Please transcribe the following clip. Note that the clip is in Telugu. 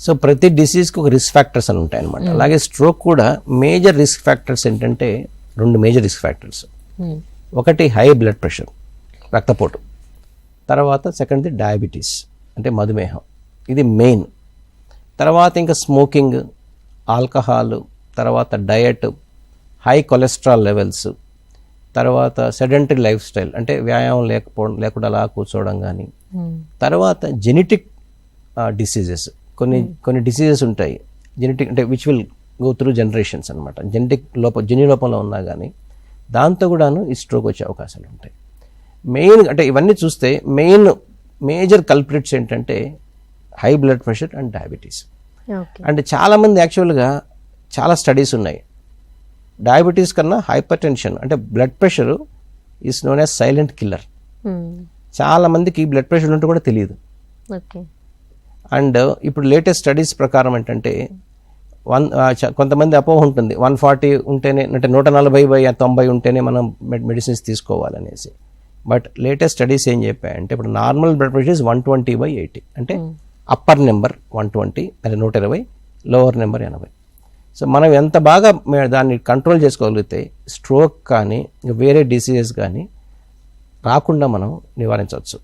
సో ప్రతి డిసీజ్కి ఒక రిస్క్ ఫ్యాక్టర్స్ అని ఉంటాయి అనమాట. అలాగే స్ట్రోక్ కూడా మేజర్ రిస్క్ ఫ్యాక్టర్స్ ఏంటంటే 2 మేజర్ రిస్క్ ఫ్యాక్టర్స్. ఒకటి హై బ్లడ్ ప్రెషర్, రక్తపోటు. తర్వాత సెకండ్ది డయాబెటీస్ అంటే మధుమేహం, ఇది మెయిన్. తర్వాత ఇంకా స్మోకింగ్, ఆల్కహాల్, తర్వాత డయట్, హై కొలెస్ట్రాల్ లెవెల్స్, తర్వాత సెడెంటరీ లైఫ్ స్టైల్ అంటే వ్యాయామం లేకుండా అలా కూర్చోవడం కానీ, తర్వాత జెనెటిక్ డిసీజెస్, కొన్ని డిసీజెస్ ఉంటాయి జెనెటిక్ అంటే which will go through generations అనమాట. జన్యు లోపంలో ఉన్నా కానీ దాంతో కూడాను ఈ స్ట్రోక్ వచ్చే అవకాశాలు ఉంటాయి. మెయిన్ అంటే ఇవన్నీ చూస్తే మేజర్ కల్ప్రిట్స్ ఏంటంటే high blood pressure and diabetes. అంటే చాలామంది యాక్చువల్గా చాలా స్టడీస్ ఉన్నాయి, డయాబెటీస్ కన్నా హైపర్ టెన్షన్ అంటే blood pressure is known as silent killer. చాలా మందికి బ్లడ్ ప్రెషర్ ఉంటే కూడా తెలియదు. అండ్ ఇప్పుడు లేటెస్ట్ స్టడీస్ ప్రకారం ఏంటంటే కొంతమంది అపోహ ఉంటుంది 140 ఉంటేనే అంటే 140/90 ఉంటేనే మనం మెడిసిన్స్ తీసుకోవాలనేసి. బట్ లేటెస్ట్ స్టడీస్ ఏం చెప్పాయంటే ఇప్పుడు నార్మల్ బ్లడ్ ప్రెషర్ ఇస్ 120/80 అంటే అప్పర్ నెంబర్ 120 అంటే 120, లోవర్ నెంబర్ 80. సో మనం ఎంత బాగా దాన్ని కంట్రోల్ చేసుకోగలిగితే స్ట్రోక్ కానీ వేరే డిసీజెస్ కానీ రాకుండా మనం నివారించవచ్చు.